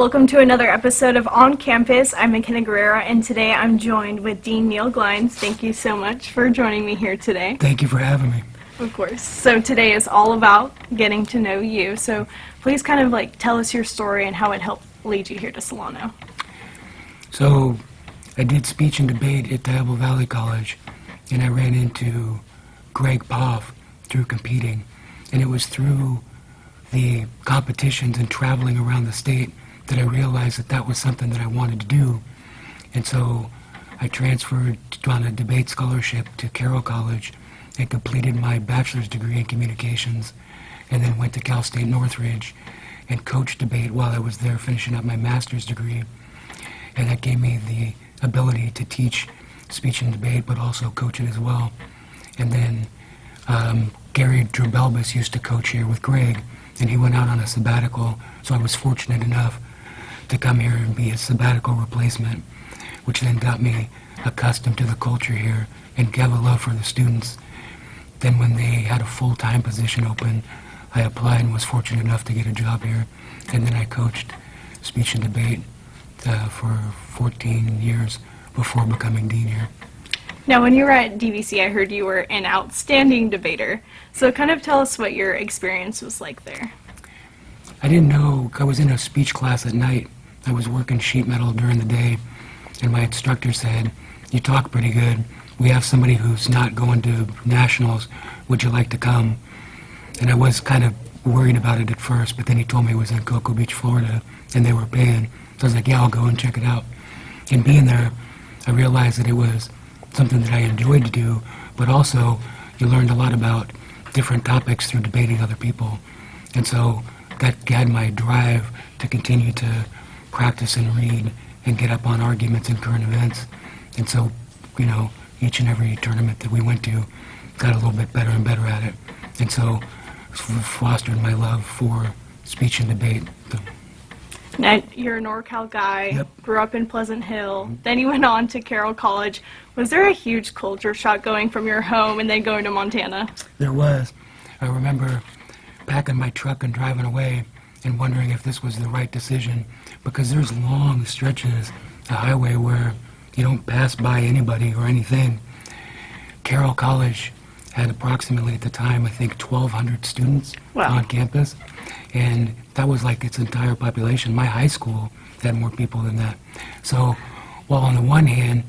Welcome to another episode of On Campus. I'm Myckena Guerrero, and today I'm joined with Dean Neil Glines. Thank you so much for joining me here today. Thank you for having me. Of course. So today is all about getting to know you. So please kind of tell us your story and how it helped lead you here to Solano. So I did speech and debate at Diablo Valley College, and I ran into Greg Poff through competing. And it was through the competitions and traveling around the state that I realized that that was something that I wanted to do. And so I transferred on a debate scholarship to Carroll College and completed my bachelor's degree in communications, and then went to Cal State Northridge and coached debate while I was there finishing up my master's degree. And that gave me the ability to teach speech and debate, but also coach it as well. And then Gary Drabelbus used to coach here with Greg, and he went out on a sabbatical, so I was fortunate enough to come here and be his sabbatical replacement, which then got me accustomed to the culture here and have a love for the students. Then when they had a full-time position open, I applied and was fortunate enough to get a job here, and then I coached speech and debate for 14 years before becoming dean here. Now, when you were at DVC, I heard you were an outstanding debater. So kind of tell us what your experience was like there. I didn't know. I was in a speech class at night. I was working sheet metal during the day, and my instructor said, "You talk pretty good. We have somebody who's not going to nationals. Would you like to come?" And I was kind of worried about it at first, but then he told me it was in Cocoa Beach, Florida, and they were paying. So I was like, yeah, I'll go and check it out. And being there, I realized that it was something that I enjoyed to do, but also you learned a lot about different topics through debating other people. And so that had my drive to continue to practice and read and get up on arguments and current events. And so, each and every tournament that we went to got a little bit better and better at it. And so fostered my love for speech and debate. Now, you're a NorCal guy, Yep. Grew up in Pleasant Hill, then you went on to Carroll College. Was there a huge culture shock going from your home and then going to Montana? There was. I remember packing my truck and driving away and wondering if this was the right decision, because there's long stretches of highway where you don't pass by anybody or anything. Carroll College had approximately at the time, I think, 1,200 students on campus, and that was like its entire population. My high school had more people than that. So while on the one hand,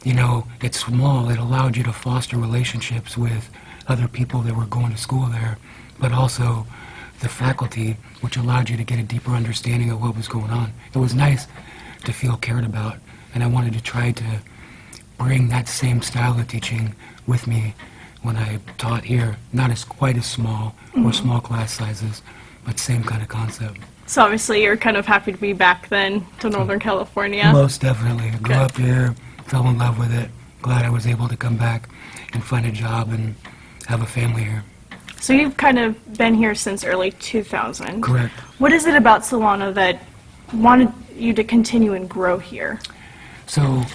it's small, it allowed you to foster relationships with other people that were going to school there, but also the faculty, which allowed you to get a deeper understanding of what was going on. It was nice to feel cared about, and I wanted to try to bring that same style of teaching with me when I taught here. Not as quite as small or small class sizes, but same kind of concept. So obviously you're kind of happy to be back then to Northern California. Most definitely. I grew up here, fell in love with it. Glad I was able to come back and find a job and have a family here. So you've kind of been here since early 2000. Correct. What is it about Solano that wanted you to continue and grow here? So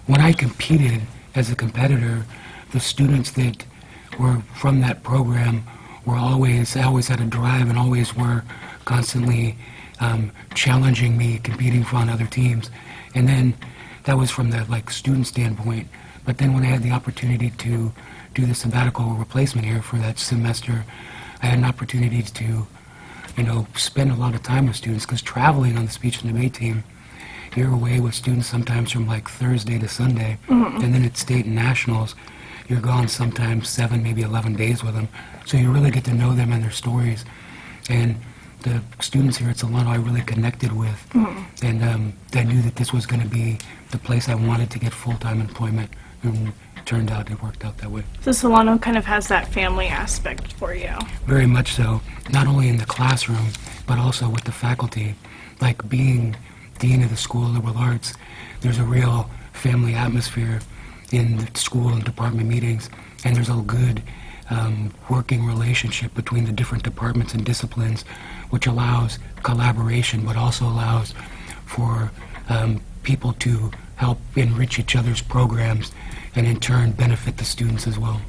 when I competed as a competitor, the students that were from that program were I always had a drive and always were constantly challenging me, competing on other teams. And then that was from the student standpoint. But then when I had the opportunity to do the sabbatical replacement here for that semester, I had an opportunity to, spend a lot of time with students, because traveling on the speech and debate team, you're away with students sometimes from Thursday to Sunday, and then at state and nationals, you're gone sometimes 7, maybe 11 days with them. So you really get to know them and their stories. And the students here at Solano I really connected with, and I knew that this was going to be the place I wanted to get full-time employment, and it turned out it worked out that way. So Solano kind of has that family aspect for you. Very much so, not only in the classroom, but also with the faculty. Like being dean of the School of Liberal Arts, there's a real family atmosphere in the school and department meetings, and there's a good working relationship between the different departments and disciplines, which allows collaboration, but also allows for people to help enrich each other's programs and in turn benefit the students as well.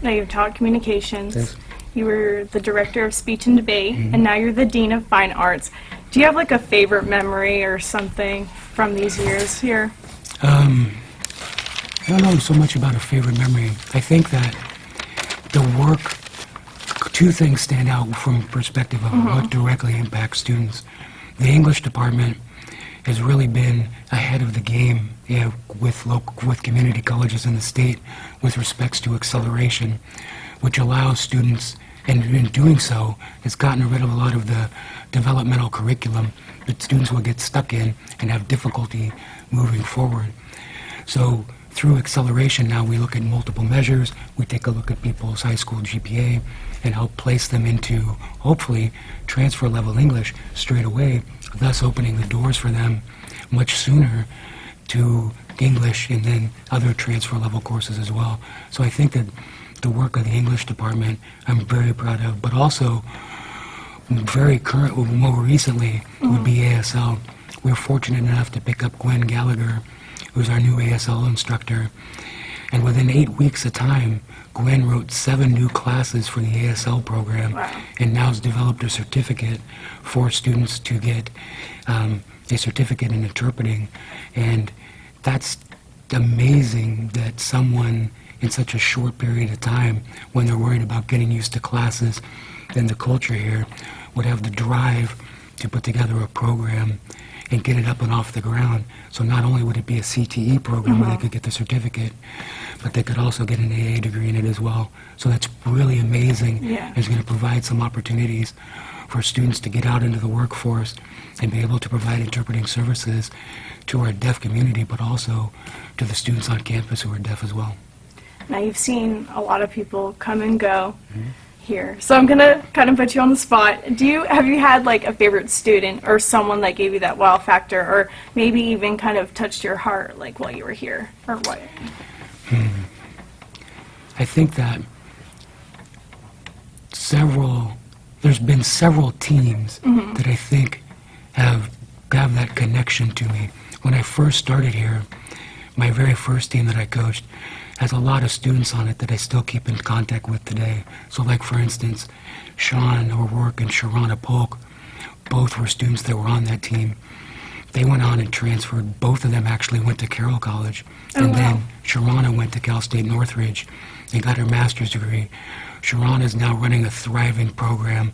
Now you've taught communications. Yes. You were the director of speech and debate, and now you're the dean of fine arts. Do you have like a favorite memory or something from these years here? I don't know so much about a favorite memory. I think that the work, two things stand out from perspective of what directly impacts students. The English department has really been ahead of the game, with community colleges in the state with respects to acceleration, which allows students, and in doing so, has gotten rid of a lot of the developmental curriculum that students will get stuck in and have difficulty moving forward. So through acceleration now we look at multiple measures, we take a look at people's high school GPA and help place them into, hopefully, transfer level English straight away, thus opening the doors for them much sooner to English and then other transfer level courses as well. So I think that the work of the English department I'm very proud of, but also very current, more recently, would be ASL. We were fortunate enough to pick up Gwen Gallagher, who's our new ASL instructor, and within 8 weeks of time, Gwen wrote 7 new classes for the ASL program, and now has developed a certificate for students to get a certificate in interpreting, and that's amazing that someone in such a short period of time, when they're worried about getting used to classes and the culture here, would have the drive to put together a program and get it up and off the ground. So not only would it be a CTE program where they could get the certificate, but they could also get an AA degree in it as well. So that's really amazing. Yeah. It's going to provide some opportunities for students to get out into the workforce and be able to provide interpreting services to our deaf community, but also to the students on campus who are deaf as well. Now you've seen a lot of people come and go here, so I'm gonna kind of put you on the spot. Have you had like a favorite student or someone that gave you that wow factor, or maybe even kind of touched your heart like while you were here, or what? I think that there's been several teams that I think have that connection to me. When I first started here, my very first team that I coached has a lot of students on it that I still keep in contact with today. So like for instance, Sean O'Rourke and Sharana Polk, both were students that were on that team. They went on and transferred. Both of them actually went to Carroll College. And then Sharana went to Cal State Northridge and got her master's degree. Sharana is now running a thriving program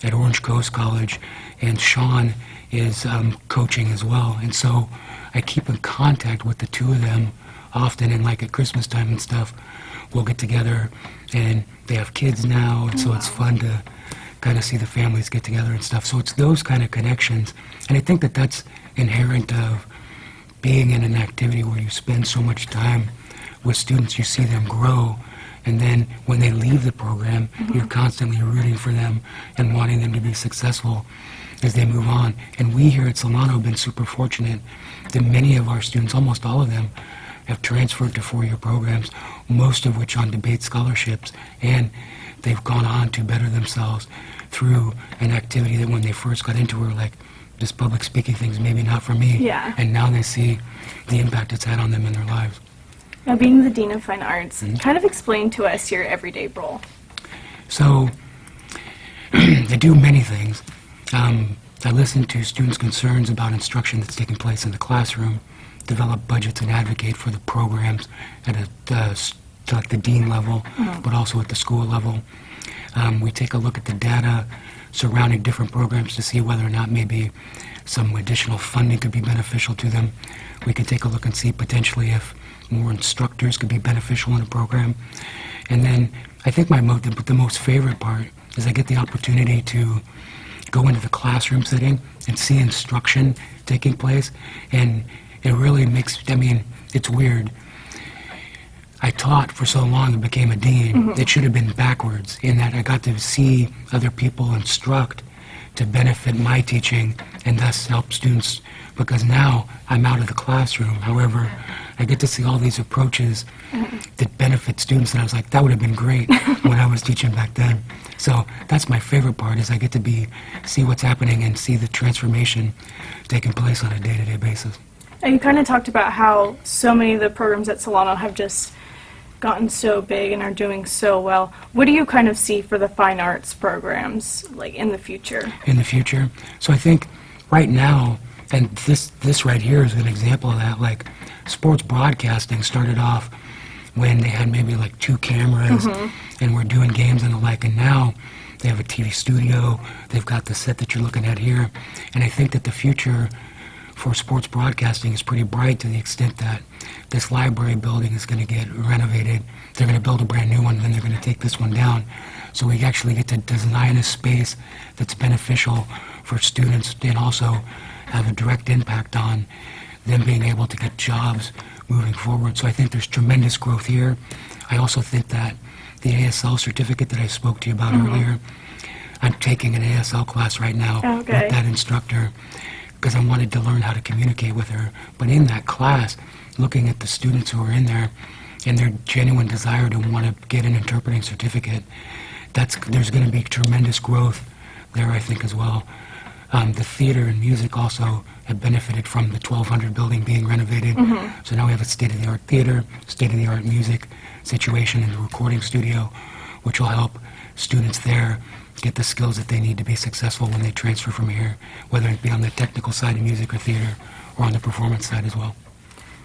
at Orange Coast College, and Sean is coaching as well. And so I keep in contact with the two of them often, and like at Christmas time and stuff, we'll get together, and they have kids now, and so it's fun to kind of see the families get together and stuff. So it's those kind of connections, and I think that that's inherent of being in an activity where you spend so much time with students. You see them grow, and then when they leave the program, you're constantly rooting for them and wanting them to be successful as they move on. And we here at Solano have been super fortunate that many of our students, almost all of them, have transferred to four-year programs, most of which on debate scholarships, and they've gone on to better themselves through an activity that when they first got into were like, this public speaking thing's maybe not for me. Yeah. And now they see the impact it's had on them in their lives. Now, being the Dean of Fine Arts, kind of explain to us your everyday role. So, I do many things. I listen to students' concerns about instruction that's taking place in the classroom, develop budgets and advocate for the programs at like the dean level, but also at the school level. We take a look at the data surrounding different programs to see whether or not maybe some additional funding could be beneficial to them. We can take a look and see potentially if more instructors could be beneficial in a program. And then I think the most favorite part is I get the opportunity to go into the classroom setting and see instruction taking place, and it really makes, it's weird. I taught for so long and became a dean. It should have been backwards, in that I got to see other people instruct to benefit my teaching and thus help students, because now I'm out of the classroom. However, I get to see all these approaches that benefit students, and I was like, that would have been great when I was teaching back then. So that's my favorite part, is I get to see what's happening and see the transformation taking place on a day-to-day basis. And you kind of talked about how so many of the programs at Solano have just gotten so big and are doing so well. What do you kind of see for the fine arts programs, like in the future? In the future? So I think right now, and this right here is an example of that, like sports broadcasting started off when they had maybe like 2 cameras and were doing games and the like, and now they have a TV studio, they've got the set that you're looking at here, and I think that the future for sports broadcasting is pretty bright to the extent that this library building is going to get renovated. They're going to build a brand new one, then they're going to take this one down. So we actually get to design a space that's beneficial for students and also have a direct impact on them being able to get jobs moving forward. So I think there's tremendous growth here. I also think that the ASL certificate that I spoke to you about earlier, I'm taking an ASL class right now with that instructor because I wanted to learn how to communicate with her. But in that class, looking at the students who are in there and their genuine desire to want to get an interpreting certificate, there's going to be tremendous growth there, I think, as well. The theater and music also have benefited from the 1200 building being renovated. So now we have a state-of-the-art theater, state-of-the-art music situation in the recording studio, which will help students there get the skills that they need to be successful when they transfer from here, whether it be on the technical side of music or theater or on the performance side as well.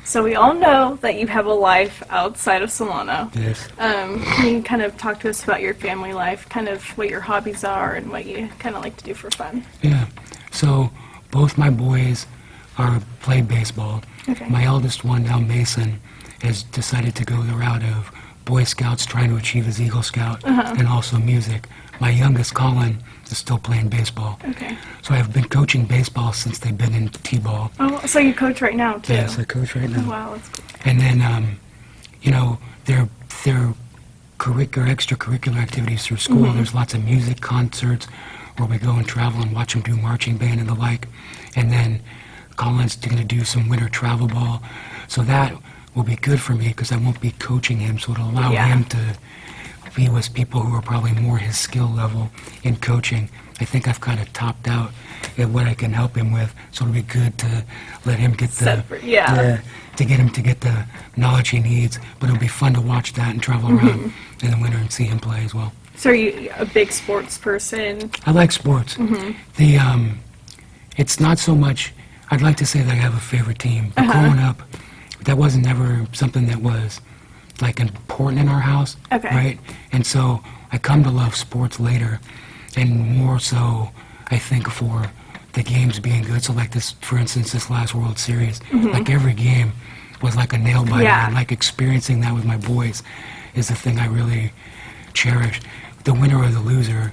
So we all know that you have a life outside of Solano. Yes. Can you kind of talk to us about your family life, kind of what your hobbies are and what you kind of like to do for fun? Yeah. So both my boys play baseball. Okay. My eldest one, now Mason, has decided to go the route of Boy Scouts, trying to achieve his Eagle Scout, and also music. My youngest, Colin, is still playing baseball. Okay. So I've been coaching baseball since they've been in T-ball. Oh, so you coach right now, too? Yes, I coach right now. Oh, wow, that's cool. And then, their extracurricular activities through school. There's lots of music concerts where we go and travel and watch them do marching band and the like. And then Colin's going to do some winter travel ball. So that will be good for me because I won't be coaching him, so it'll allow him to be with people who are probably more his skill level in coaching. I think I've kind of topped out at what I can help him with, so it'll be good to let him get to get the knowledge he needs. But it'll be fun to watch that and travel around in the winter and see him play as well. So are you a big sports person? I like sports. It's not so much. I'd like to say that I have a favorite team. But growing up, that wasn't ever something that was like important in our house, right? And so I come to love sports later, and more so, I think, for the games being good. So like this, for instance, this last World Series, like every game was like a nail biter, and like experiencing that with my boys is the thing I really cherish. The winner or the loser,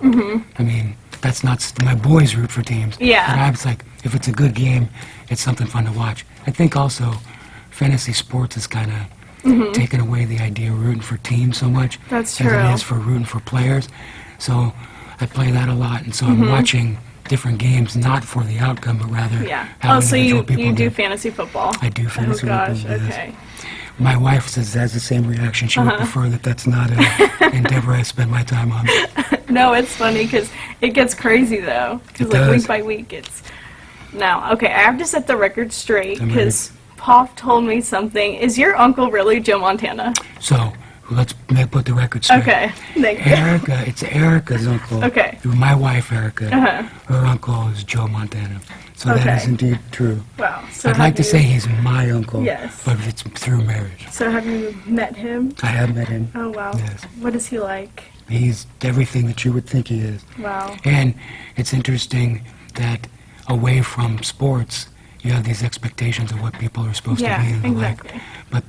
I mean, that's not, my boys root for teams. Yeah. But I was like, if it's a good game, it's something fun to watch. I think also fantasy sports is kind of taken away the idea of rooting for teams so much That's as true. it is for rooting for players. So I play that a lot, and so I'm watching different games, not for the outcome, but rather how Oh, so individual people you do fantasy football? I do fantasy Oh, gosh, football, yes. okay. My wife has the same reaction. She would prefer that that's not an endeavor I spend my time on. No, it's funny because it gets crazy, though. Because It like does. week by week, it's... Now, okay, I have to set the record straight I'm because Poff told me something. Is your uncle really Joe Montana? So let's put the record straight. Okay, thank you. Erica, it's Erica's uncle. Okay. My wife, Erica. Uh-huh. Her uncle is Joe Montana. So Okay. that is indeed true. Wow. So I'd like to have say you- he's my uncle, Yes. but it's through marriage. So have you met him? I have met him. Oh, wow. Yes. What is he like? He's everything that you would think he is. Wow. And it's interesting that away from sports, you have these expectations of what people are supposed to be and the exactly. like. But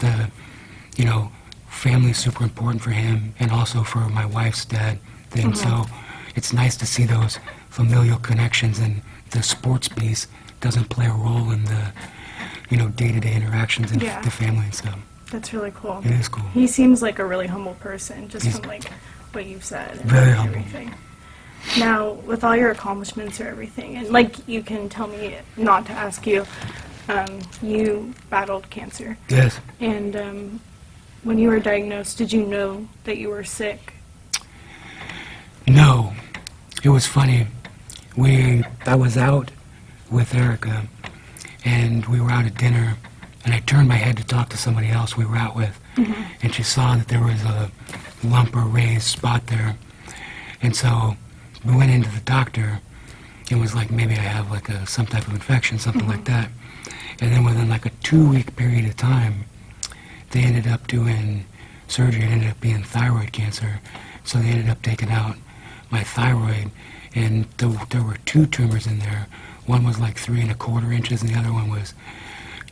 family is super important for him and also for my wife's dad thing. So it's nice to see those familial connections, and the sports piece doesn't play a role in the, day-to-day interactions in Yeah. the family and stuff. That's really cool. It is cool. He seems like a really humble person, just He's from like what you've said and very humble. everything. Now, with all your accomplishments or everything, and like you can tell me not to ask you, you battled cancer, Yes. and when you were diagnosed, did you know that you were sick? No. It was funny. I was out with Erica, and we were out at dinner, and I turned my head to talk to somebody else we were out with, and she saw that there was a lump or raised spot there. And so we went into the doctor, it was like maybe I have like some type of infection, something like that. And then within like a 2-week period of time, they ended up doing surgery. It ended up being thyroid cancer. So they ended up taking out my thyroid, and there were 2 tumors in there. One was like 3¼ inches, and the other one was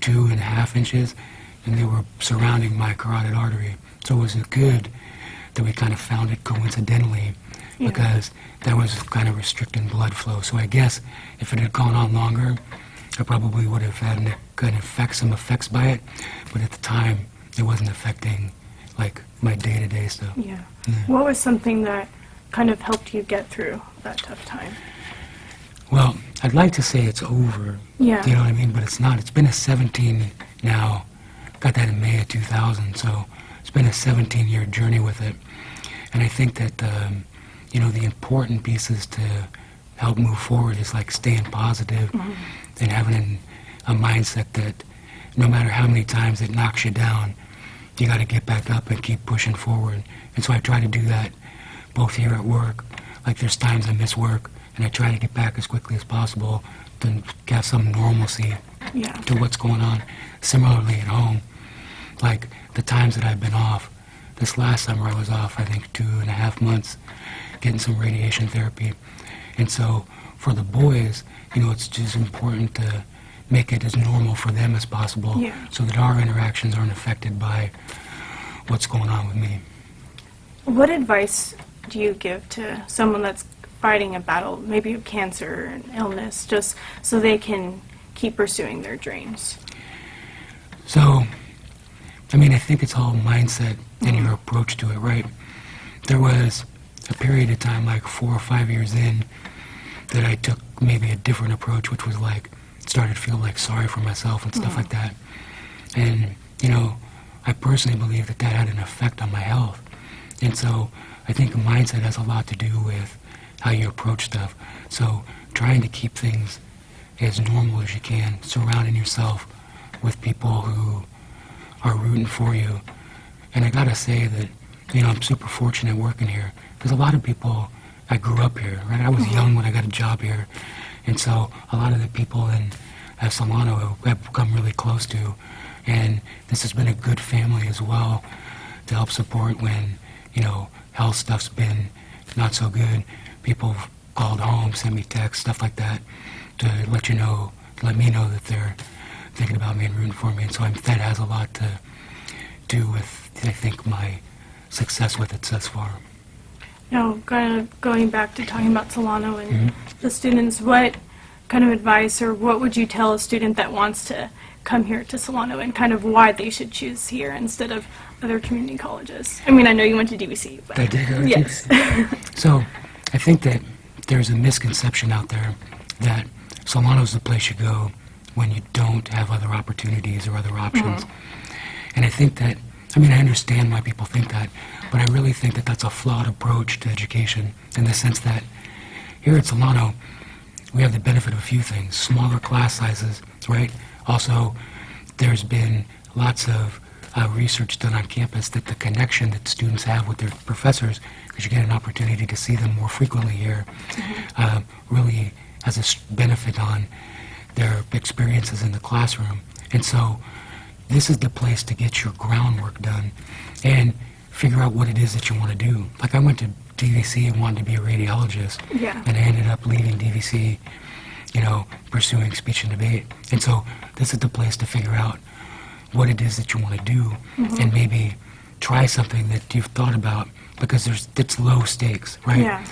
2½ inches, and they were surrounding my carotid artery. So it was good that we kind of found it coincidentally, because that was kind of restricting blood flow. So I guess if it had gone on longer, I probably would have had some effects by it, but at the time, it wasn't affecting like my day-to-day stuff. Yeah. What was something that kind of helped you get through that tough time? Well, I'd like to say it's over. Yeah. You know what I mean? But it's not. It's been a 17 now. Got that in May of 2000, so it's been a 17-year journey with it. And I think that, the important pieces to help move forward is like staying positive and having a mindset that no matter how many times it knocks you down, you got to get back up and keep pushing forward. And so I try to do that both here at work. Like there's times I miss work, and I try to get back as quickly as possible to have some normalcy to what's going on. Similarly at home, like the times that I've been off, this last summer I was off, I think 2.5 months, getting some radiation therapy. And so for the boys, it's just important to make it as normal for them as possible so that our interactions aren't affected by what's going on with me. What advice do you give to someone that's fighting a battle, maybe of cancer and illness, just so they can keep pursuing their dreams? So, I think it's all mindset and your approach to it, right? There was a period of time, like 4 or 5 years in, that I took maybe a different approach, which was like, started to feel like sorry for myself and stuff like that. And, I personally believe that had an effect on my health. And so I think mindset has a lot to do with how you approach stuff. So trying to keep things as normal as you can, surrounding yourself with people who are rooting for you. And I gotta say that, I'm super fortunate working here, because a lot of people, I grew up here, right? I was young when I got a job here. And so a lot of the people in Solano I've become really close to. And this has been a good family as well to help support when, health stuff's been not so good. People have called home, sent me texts, stuff like that, to let me know that they're thinking about me and rooting for me. And so that has a lot to do with, I think, my success with it thus far. Now, kind of going back to talking about Solano and the students, what kind of advice or what would you tell a student that wants to come here to Solano, and kind of why they should choose here instead of other community colleges? I know you went to DVC, but... I did go to yes. DVC. So I think that there's a misconception out there that Solano's the place you go when you don't have other opportunities or other options. And I think that, I understand why people think that, but I really think that that's a flawed approach to education, in the sense that here at Solano, we have the benefit of a few things. Smaller class sizes, right? Also, there's been lots of research done on campus that the connection that students have with their professors, because you get an opportunity to see them more frequently here, really has a benefit on their experiences in the classroom. And so this is the place to get your groundwork done and figure out what it is that you want to do. Like I went to DVC and wanted to be a radiologist, and I ended up leaving DVC, pursuing speech and debate. And so this is the place to figure out what it is that you want to do, and maybe try something that you've thought about, because it's low stakes, right? Yeah.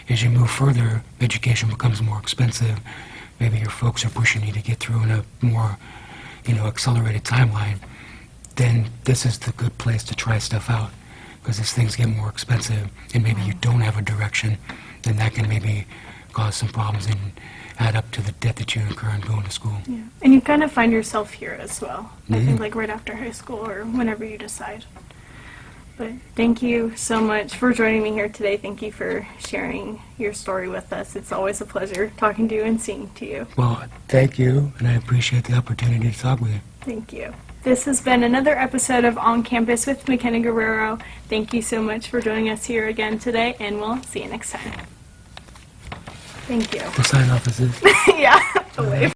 As you move further, education becomes more expensive. Maybe your folks are pushing you to get through in a more, accelerated timeline. Then this is the good place to try stuff out, because as things get more expensive and maybe you don't have a direction, then that can maybe cause some problems and add up to the debt that you incur in going to school. Yeah. And you kind of find yourself here as well. I think like right after high school or whenever you decide. But thank you so much for joining me here today. Thank you for sharing your story with us. It's always a pleasure talking to you and seeing to you. Well, thank you, and I appreciate the opportunity to talk with you. Thank you. This has been another episode of On Campus with Myckena Guerrero. Thank you so much for joining us here again today, and we'll see you next time. Thank you. The sign off is this. Yeah, the wave.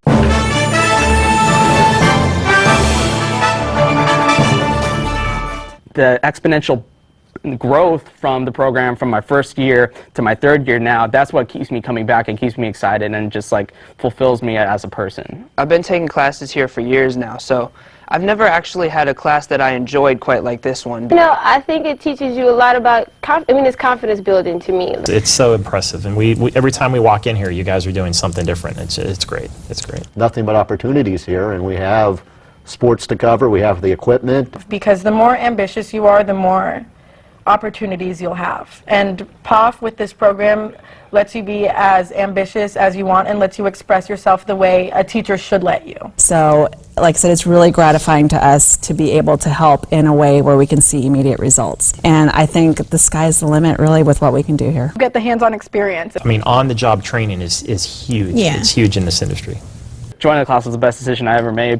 The exponential growth from the program from my first year to my third year now, that's what keeps me coming back and keeps me excited and just like fulfills me as a person. I've been taking classes here for years now, so I've never actually had a class that I enjoyed quite like this one. You know, I think it teaches you a lot about, it's confidence building to me. It's so impressive, and we every time we walk in here, you guys are doing something different. It's great. It's great. Nothing but opportunities here, and we have sports to cover, we have the equipment. Because the more ambitious you are, the more opportunities you'll have. And POF with this program lets you be as ambitious as you want and lets you express yourself the way a teacher should let you. So, like I said, it's really gratifying to us to be able to help in a way where we can see immediate results. And I think the sky's the limit, really, with what we can do here. Get the hands-on experience. I mean, on-the-job training is huge. Yeah. It's huge in this industry. Joining the class was the best decision I ever made.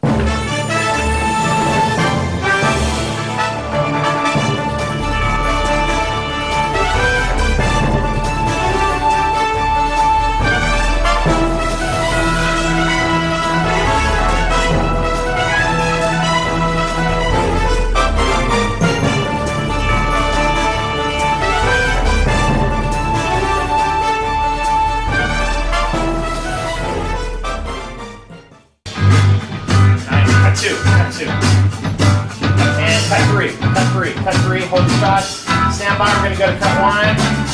Cut two. And cut three, hold the shot. Stand by, we're gonna go to cut one.